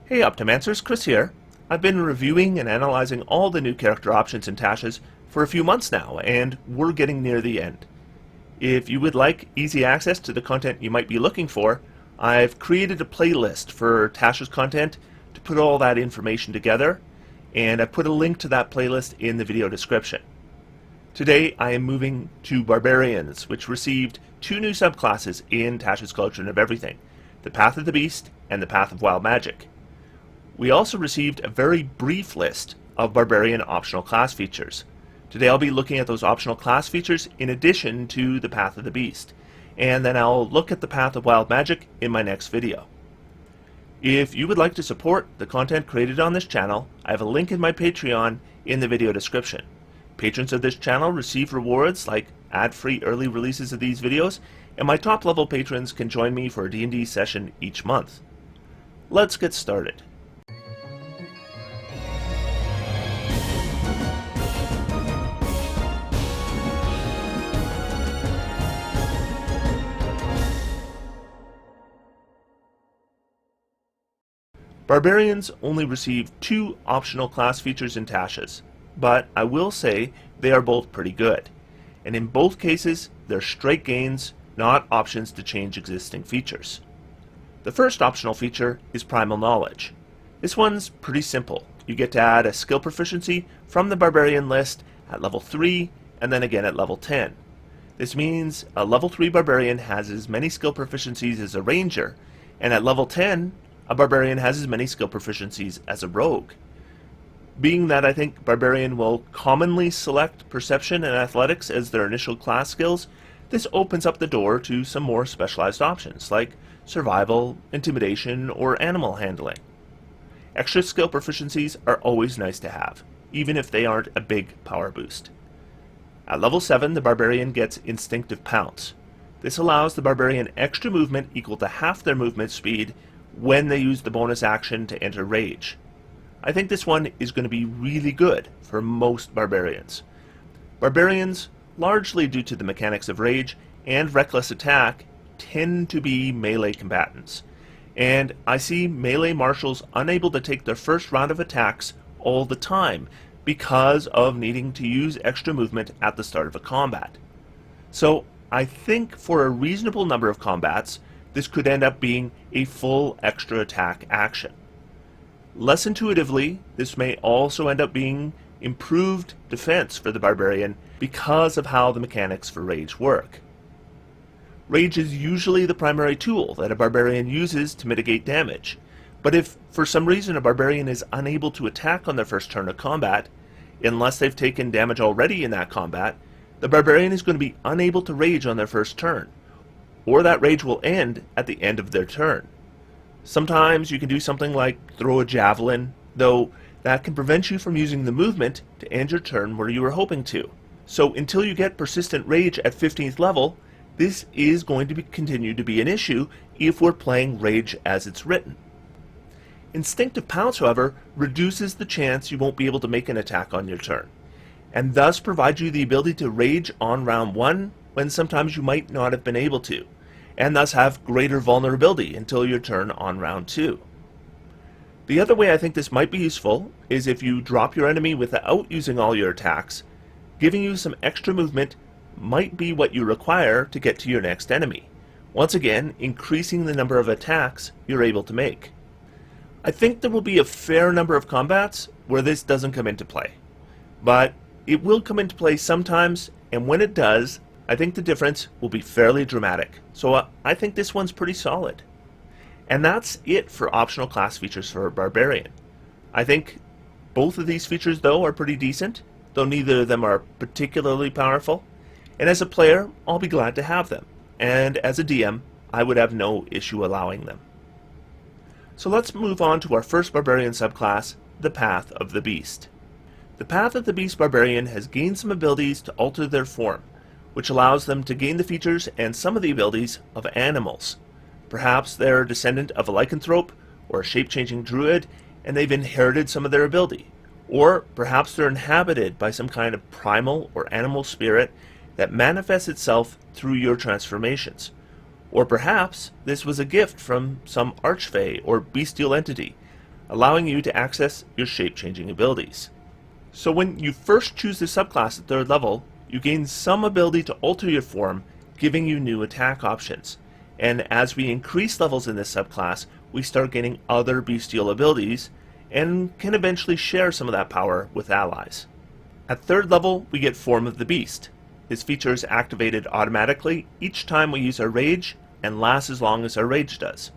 Hey Optimancers, Chris here. I've been reviewing and analyzing all the new character options in Tasha's for a few months now, and we're getting near the end. If you would like easy access to the content you might be looking for, I've created a playlist for Tasha's content to put all that information together, and I've put a link to that playlist in the video description. Today I am moving to Barbarians, which received two new subclasses in Tasha's Cauldron of Everything, the Path of the Beast and the Path of Wild Magic. We also received a very brief list of Barbarian optional class features. Today I'll be looking at those optional class features in addition to the Path of the Beast, and then I'll look at the Path of Wild Magic in my next video. If you would like to support the content created on this channel, I have a link in my Patreon in the video description. Patrons of this channel receive rewards like ad-free early releases of these videos, and my top level patrons can join me for a D&D session each month. Let's get started. Barbarians only receive two optional class features in Tasha's, but I will say they are both pretty good, and in both cases they're straight gains, not options to change existing features. The first optional feature is Primal Knowledge. This one's pretty simple. You get to add a skill proficiency from the Barbarian list at level 3 and then again at level 10. This means a level 3 Barbarian has as many skill proficiencies as a Ranger, and at level 10 a Barbarian has as many skill proficiencies as a Rogue. Being that I think Barbarian will commonly select Perception and Athletics as their initial class skills, this opens up the door to some more specialized options like Survival, Intimidation, or Animal Handling. Extra skill proficiencies are always nice to have, even if they aren't a big power boost. At level 7, the Barbarian gets Instinctive Pounce. This allows the Barbarian extra movement equal to half their movement speed when they use the bonus action to enter Rage. I think this one is going to be really good for most Barbarians. Barbarians, largely due to the mechanics of Rage and Reckless Attack, tend to be melee combatants, and I see melee marshals unable to take their first round of attacks all the time because of needing to use extra movement at the start of a combat. So I think for a reasonable number of combats, this could end up being a full extra attack action. Less intuitively, this may also end up being improved defense for the Barbarian because of how the mechanics for Rage work. Rage is usually the primary tool that a Barbarian uses to mitigate damage, but if for some reason a Barbarian is unable to attack on their first turn of combat, unless they've taken damage already in that combat, the Barbarian is going to be unable to Rage on their first turn, or that Rage will end at the end of their turn. Sometimes you can do something like throw a javelin, though that can prevent you from using the movement to end your turn where you were hoping to. So until you get Persistent Rage at 15th level, this is going to continue to be an issue if we're playing Rage as it's written. Instinctive Pounce, however, reduces the chance you won't be able to make an attack on your turn, and thus provides you the ability to Rage on round 1 when sometimes you might not have been able to, and thus have greater vulnerability until your turn on round 2. The other way I think this might be useful is if you drop your enemy without using all your attacks. Giving you some extra movement might be what you require to get to your next enemy, once again increasing the number of attacks you're able to make. I think there will be a fair number of combats where this doesn't come into play, but it will come into play sometimes, and when it does, I think the difference will be fairly dramatic, so I think this one's pretty solid. And that's it for optional class features for Barbarian. I think both of these features, though, are pretty decent, though neither of them are particularly powerful, and as a player, I'll be glad to have them, and as a DM, I would have no issue allowing them. So let's move on to our first Barbarian subclass, the Path of the Beast. The Path of the Beast Barbarian has gained some abilities to alter their form, which allows them to gain the features and some of the abilities of animals. Perhaps they're a descendant of a lycanthrope or a shape-changing druid, and they've inherited some of their ability. Or perhaps they're inhabited by some kind of primal or animal spirit that manifests itself through your transformations. Or perhaps this was a gift from some archfey or bestial entity. allowing you to access your shape-changing abilities. So when you first choose the subclass at 3rd level, you gain some ability to alter your form, giving you new attack options. And as we increase levels in this subclass, we start gaining other bestial abilities, and can eventually share some of that power with allies. At 3rd level, we get Form of the Beast. This feature is activated automatically each time we use our rage, and lasts as long as our rage does.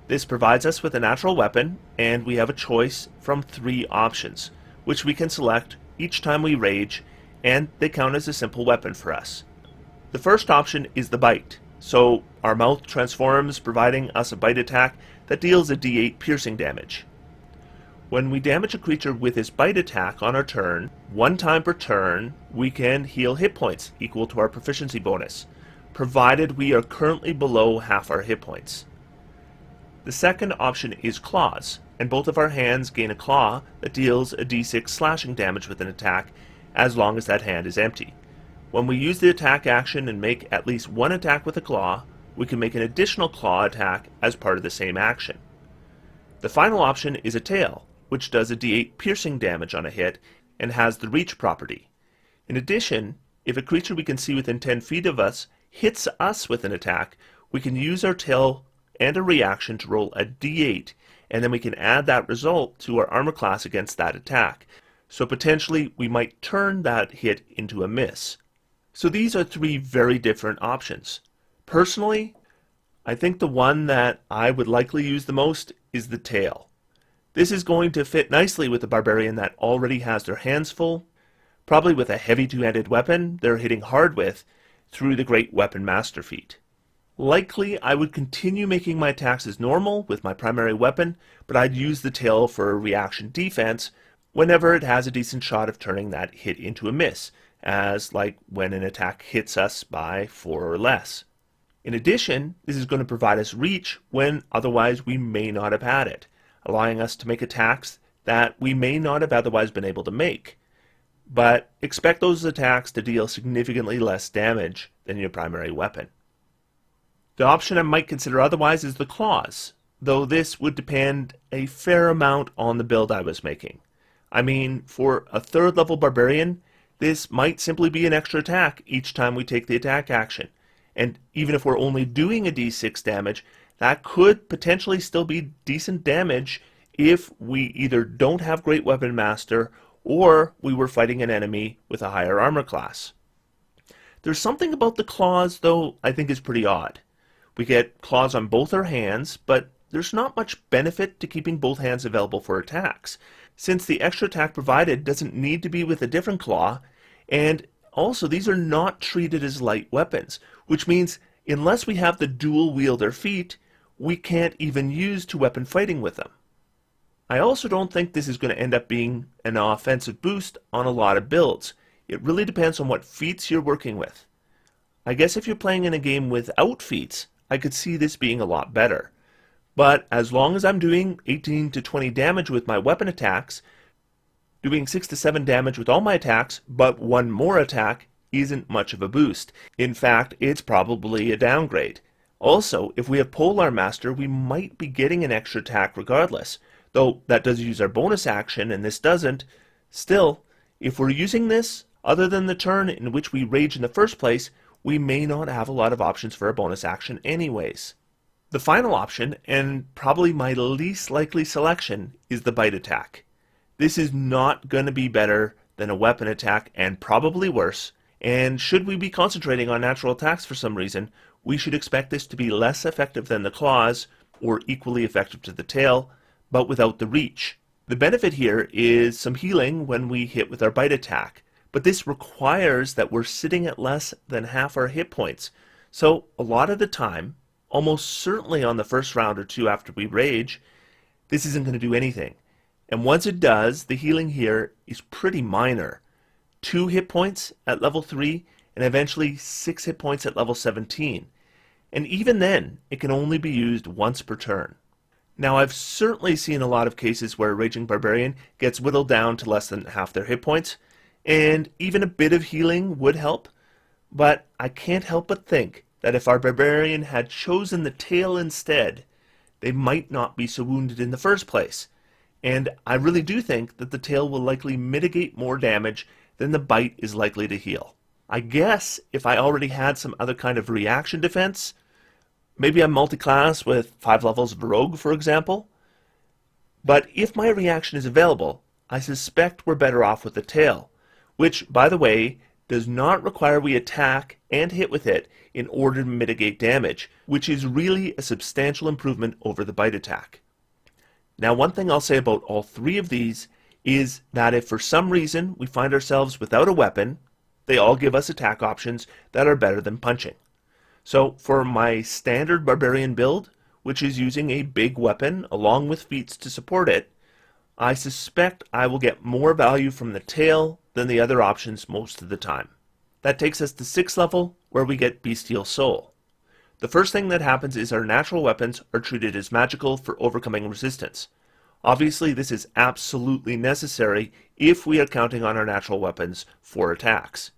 This provides us with a natural weapon, and we have a choice from 3 options, which we can select each time we rage, and they count as a simple weapon for us. The first option is the Bite, so our mouth transforms, providing us a bite attack that deals a d8 piercing damage. When we damage a creature with this bite attack on our turn, 1 time per turn, we can heal hit points equal to our proficiency bonus, provided we are currently below half our hit points. The second option is Claws, and both of our hands gain a claw that deals a d6 slashing damage with an attack as long as that hand is empty. When we use the attack action and make at least 1 attack with a claw, we can make an additional claw attack as part of the same action. The final option is a Tail, which does a d8 piercing damage on a hit and has the reach property. In addition, if a creature we can see within 10 feet of us hits us with an attack, we can use our tail and a reaction to roll a d8, and then we can add that result to our armor class against that attack. So potentially we might turn that hit into a miss. So these are 3 very different options. Personally, I think the one that I would likely use the most is the Tail. This is going to fit nicely with the Barbarian that already has their hands full, probably with a heavy 2-handed weapon they're hitting hard with through the Great Weapon Master feat. Likely I would continue making my attacks as normal with my primary weapon, but I'd use the Tail for reaction defense whenever it has a decent shot of turning that hit into a miss, as like when an attack hits us by 4 or less. In addition, this is going to provide us reach when otherwise we may not have had it, allowing us to make attacks that we may not have otherwise been able to make. But expect those attacks to deal significantly less damage than your primary weapon. The option I might consider otherwise is the Claws, though this would depend a fair amount on the build I was making. I mean, for a 3rd level Barbarian, this might simply be an extra attack each time we take the attack action. And even if we're only doing a d6 damage, that could potentially still be decent damage if we either don't have Great Weapon Master or we were fighting an enemy with a higher armor class. There's something about the Claws, though, I think is pretty odd. We get claws on both our hands, but there's not much benefit to keeping both hands available for attacks, since the extra attack provided doesn't need to be with a different claw, and also these are not treated as light weapons, which means unless we have the dual wielder feat, we can't even use 2-weapon fighting with them. I also don't think this is going to end up being an offensive boost on a lot of builds. It really depends on what feats you're working with. I guess if you're playing in a game without feats, I could see this being a lot better. But as long as I'm doing 18 to 20 damage with my weapon attacks, doing 6 to 7 damage with all my attacks, but 1 more attack isn't much of a boost. In fact, it's probably a downgrade. Also, if we have Polar Master, we might be getting an extra attack regardless, though that does use our bonus action and this doesn't. Still, if we're using this, other than the turn in which we rage in the first place, we may not have a lot of options for a bonus action anyways. The final option, and probably my least likely selection, is the Bite attack. This is not going to be better than a weapon attack, and probably worse, and should we be concentrating on natural attacks for some reason, we should expect this to be less effective than the Claws, or equally effective to the Tail, but without the reach. The benefit here is some healing when we hit with our Bite attack, but this requires that we're sitting at less than half our hit points, so a lot of the time, almost certainly on the first round or 2 after we rage, this isn't going to do anything. And once it does, the healing here is pretty minor. 2 hit points at level 3, and eventually 6 hit points at level 17. And even then, it can only be used once per turn. Now, I've certainly seen a lot of cases where a Raging Barbarian gets whittled down to less than half their hit points, and even a bit of healing would help, but I can't help but think that if our Barbarian had chosen the Tail instead, they might not be so wounded in the first place. and I really do think that the tail will likely mitigate more damage than the bite is likely to heal. I guess if I already had some other kind of reaction defense, maybe I'm multi-class with 5 levels of Rogue, for example, but if my reaction is available, I suspect we're better off with the tail, which, by the way, does not require we attack and hit with it in order to mitigate damage, which is really a substantial improvement over the bite attack. Now, one thing I'll say about all 3 of these is that if for some reason we find ourselves without a weapon, they all give us attack options that are better than punching. So for my standard Barbarian build, which is using a big weapon along with feats to support it, I suspect I will get more value from the tail than the other options most of the time. That takes us to 6th level, where we get Bestial Soul. The first thing that happens is our natural weapons are treated as magical for overcoming resistance. Obviously, this is absolutely necessary if we are counting on our natural weapons for attacks.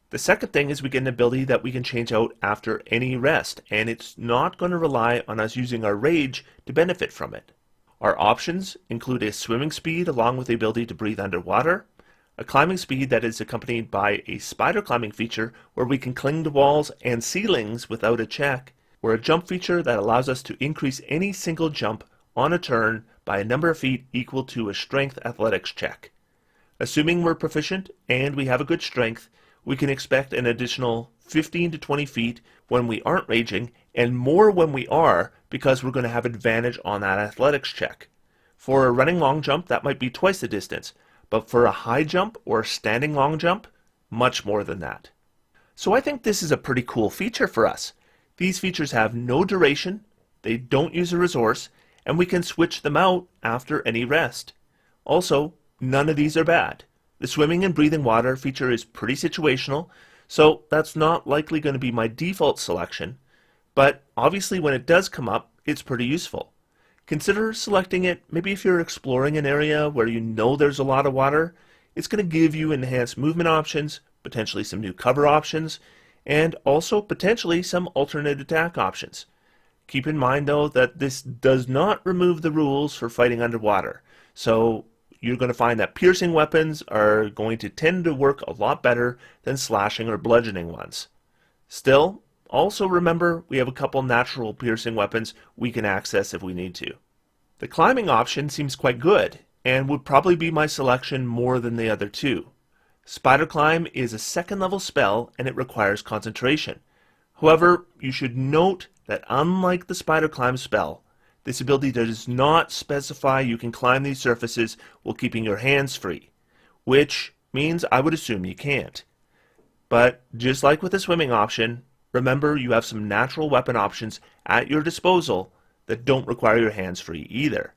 The second thing is we get an ability that we can change out after any rest, and it's not going to rely on us using our rage to benefit from it. Our options include a swimming speed along with the ability to breathe underwater, a climbing speed that is accompanied by a spider climbing feature where we can cling to walls and ceilings without a check, or a jump feature that allows us to increase any single jump on a turn by a number of feet equal to a strength athletics check. Assuming we're proficient and we have a good strength, we can expect an additional 15 to 20 feet when we aren't raging, and more when we are, because we're going to have advantage on that athletics check. For a running long jump, that might be twice the distance, but for a high jump or a standing long jump, much more than that. So I think this is a pretty cool feature for us. These features have no duration, they don't use a resource, and we can switch them out after any rest. Also, none of these are bad. The swimming and breathing water feature is pretty situational, so that's not likely going to be my default selection, but obviously when it does come up, it's pretty useful. Consider selecting it maybe if you're exploring an area where you know there's a lot of water. It's going to give you enhanced movement options, potentially some new cover options, and also potentially some alternate attack options. Keep in mind though that this does not remove the rules for fighting underwater, so you're going to find that piercing weapons are going to tend to work a lot better than slashing or bludgeoning ones. Still, also remember we have a couple natural piercing weapons we can access if we need to. The climbing option seems quite good, and would probably be my selection more than the other 2. Spider Climb is a 2nd level spell and it requires concentration. However, you should note that unlike the Spider Climb spell, this ability does not specify you can climb these surfaces while keeping your hands free, which means I would assume you can't. But just like with the swimming option, remember you have some natural weapon options at your disposal that don't require your hands free either.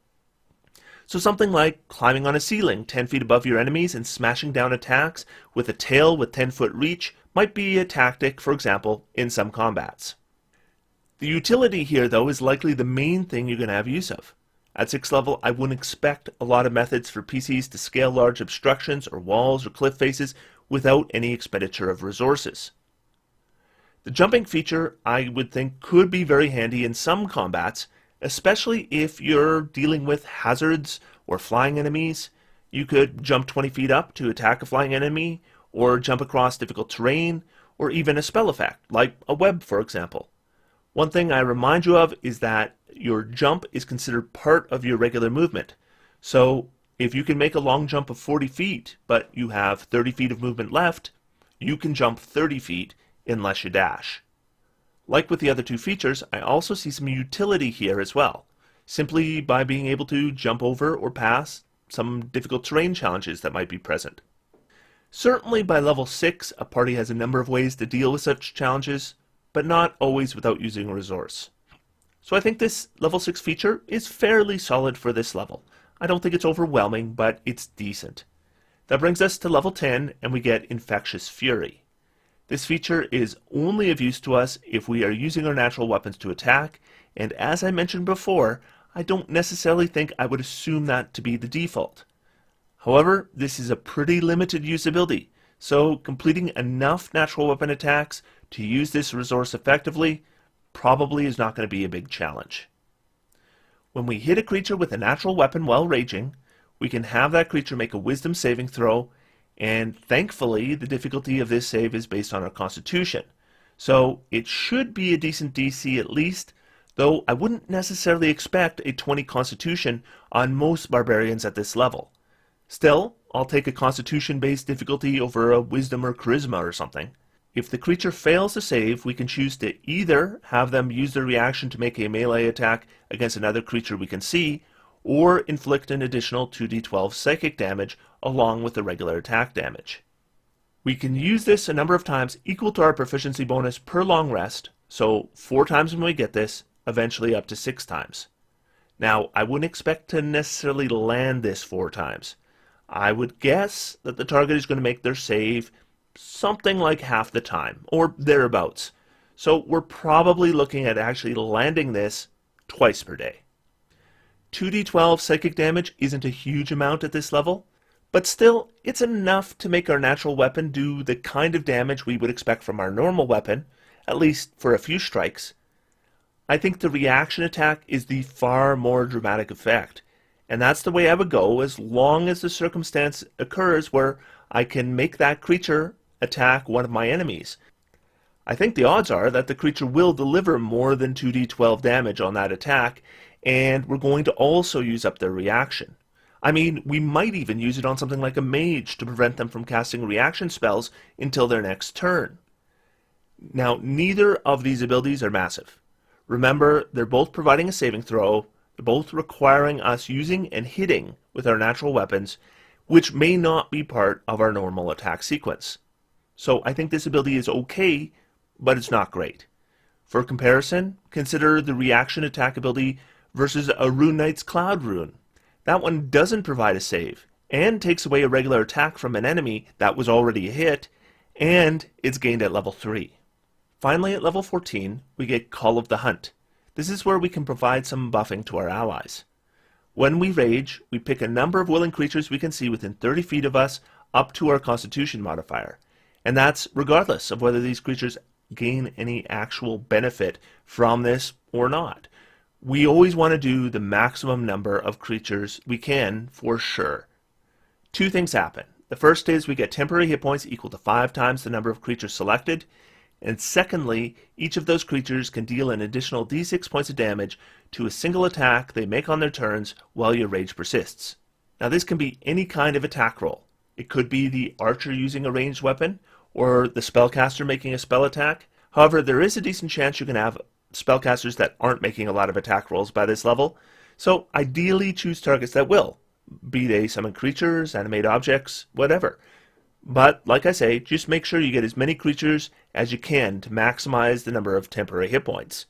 So something like climbing on a ceiling 10 feet above your enemies and smashing down attacks with a tail with 10-foot reach might be a tactic, for example, in some combats. The utility here, though, is likely the main thing you're going to have use of. At 6th level, I wouldn't expect a lot of methods for PCs to scale large obstructions or walls or cliff faces without any expenditure of resources. The jumping feature, I would think, could be very handy in some combats, especially if you're dealing with hazards or flying enemies. You could jump 20 feet up to attack a flying enemy, or jump across difficult terrain, or even a spell effect, like a web, for example. One thing I remind you of is that your jump is considered part of your regular movement. So if you can make a long jump of 40 feet, but you have 30 feet of movement left, you can jump 30 feet unless you dash. Like with the other 2 features, I also see some utility here as well, simply by being able to jump over or pass some difficult terrain challenges that might be present. Certainly by level 6, a party has a number of ways to deal with such challenges, but not always without using a resource. So I think this level 6 feature is fairly solid for this level. I don't think it's overwhelming, but it's decent. That brings us to level 10, and we get Infectious Fury. This feature is only of use to us if we are using our natural weapons to attack, and as I mentioned before, I don't necessarily think I would assume that to be the default. However, this is a pretty limited usability, so completing enough natural weapon attacks to use this resource effectively probably is not going to be a big challenge. When we hit a creature with a natural weapon while raging, we can have that creature make a wisdom saving throw, and thankfully the difficulty of this save is based on our constitution. So it should be a decent DC at least, though I wouldn't necessarily expect a 20 constitution on most barbarians at this level. Still, I'll take a constitution-based difficulty over a wisdom or charisma or something. If the creature fails to save, we can choose to either have them use their reaction to make a melee attack against another creature we can see, or inflict an additional 2d12 psychic damage along with the regular attack damage. We can use this a number of times equal to our proficiency bonus per long rest, so 4 times when we get this, eventually up to 6 times. Now, I wouldn't expect to necessarily land this 4 times. I would guess that the target is going to make their save something like half the time, or thereabouts. So we're probably looking at actually landing this twice per day. 2d12 psychic damage isn't a huge amount at this level, but still, it's enough to make our natural weapon do the kind of damage we would expect from our normal weapon, at least for a few strikes. I think the reaction attack is the far more dramatic effect, and that's the way I would go as long as the circumstance occurs where I can make that creature attack one of my enemies. I think the odds are that the creature will deliver more than 2d12 damage on that attack, and we're going to also use up their reaction. I mean, we might even use it on something like a mage to prevent them from casting reaction spells until their next turn. Now, neither of these abilities are massive. Remember, they're both providing a saving throw, they're both requiring us using and hitting with our natural weapons, which may not be part of our normal attack sequence. So I think this ability is okay, but it's not great. For comparison, consider the reaction attack ability versus a Rune Knight's Cloud Rune. That one doesn't provide a save, and takes away a regular attack from an enemy that was already a hit, and it's gained at level 3. Finally, at level 14, we get Call of the Hunt. This is where we can provide some buffing to our allies. When we rage, we pick a number of willing creatures we can see within 30 feet of us up to our Constitution modifier, and that's regardless of whether these creatures gain any actual benefit from this or not. We always want to do the maximum number of creatures we can for sure. 2 things happen. The first is we get temporary hit points equal to 5 times the number of creatures selected, and secondly, each of those creatures can deal an additional d6 points of damage to a single attack they make on their turns while your rage persists. Now this can be any kind of attack roll. It could be the archer using a ranged weapon, or the spellcaster making a spell attack. However, there is a decent chance you can have spellcasters that aren't making a lot of attack rolls by this level, so ideally choose targets that will, be they summon creatures, animate objects, whatever. But, like I say, just make sure you get as many creatures as you can to maximize the number of temporary hit points.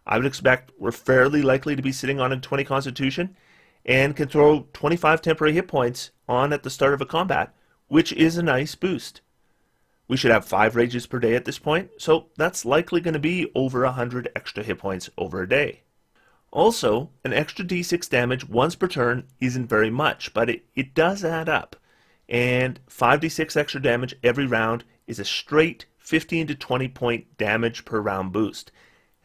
I would expect we're fairly likely to be sitting on a 20 constitution, and can throw 25 temporary hit points on at the start of a combat, which is a nice boost. We should have 5 rages per day at this point, so that's likely going to be over 100 extra hit points over a day. Also, an extra d6 damage once per turn isn't very much, but it does add up. And 5d6 extra damage every round is a straight 15 to 20 point damage per round boost.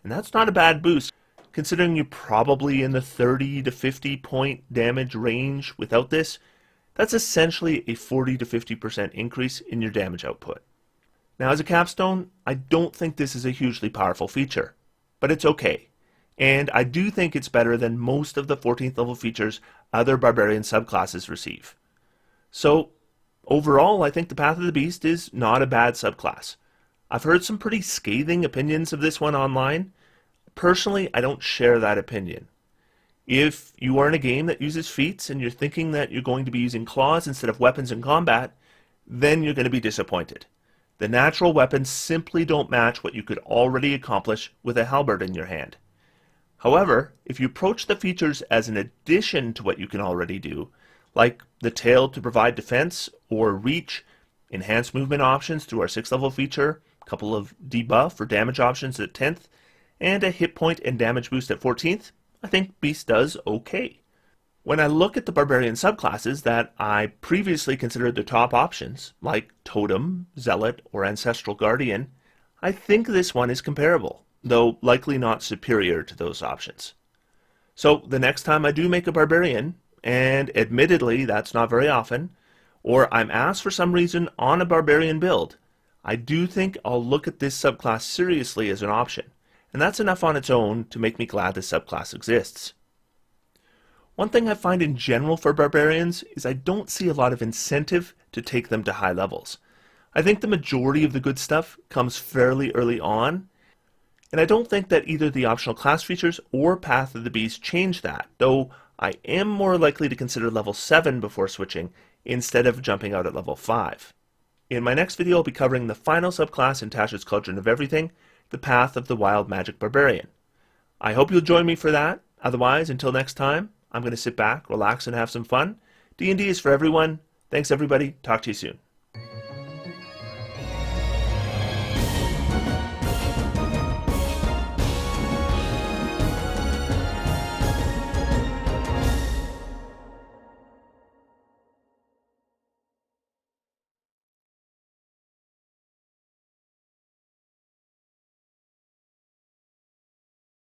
And that's not a bad boost, considering you're probably in the 30 to 50 point damage range without this. That's essentially a 40 to 50% increase in your damage output. Now, as a capstone, I don't think this is a hugely powerful feature, but it's okay. And I do think it's better than most of the 14th level features other Barbarian subclasses receive. So, overall, I think the Path of the Beast is not a bad subclass. I've heard some pretty scathing opinions of this one online. Personally, I don't share that opinion. If you are in a game that uses feats and you're thinking that you're going to be using claws instead of weapons in combat, then you're going to be disappointed. The natural weapons simply don't match what you could already accomplish with a halberd in your hand. However, if you approach the features as an addition to what you can already do, like the tail to provide defense or reach, enhanced movement options through our 6th level feature, a couple of debuff or damage options at 10th, and a hit point and damage boost at 14th, I think Beast does okay. When I look at the Barbarian subclasses that I previously considered the top options, like Totem, Zealot, or Ancestral Guardian, I think this one is comparable, though likely not superior to those options. So the next time I do make a Barbarian, and admittedly that's not very often, or I'm asked for some reason on a Barbarian build, I do think I'll look at this subclass seriously as an option, and that's enough on its own to make me glad this subclass exists. One thing I find in general for Barbarians is I don't see a lot of incentive to take them to high levels. I think the majority of the good stuff comes fairly early on, and I don't think that either the optional class features or Path of the Beast change that, though I am more likely to consider level 7 before switching instead of jumping out at level 5. In my next video I'll be covering the final subclass in Tasha's Cauldron of Everything, the Path of the Wild Magic Barbarian. I hope you'll join me for that. Otherwise, until next time, I'm going to sit back, relax, and have some fun. D&D is for everyone. Thanks everybody. Talk to you soon.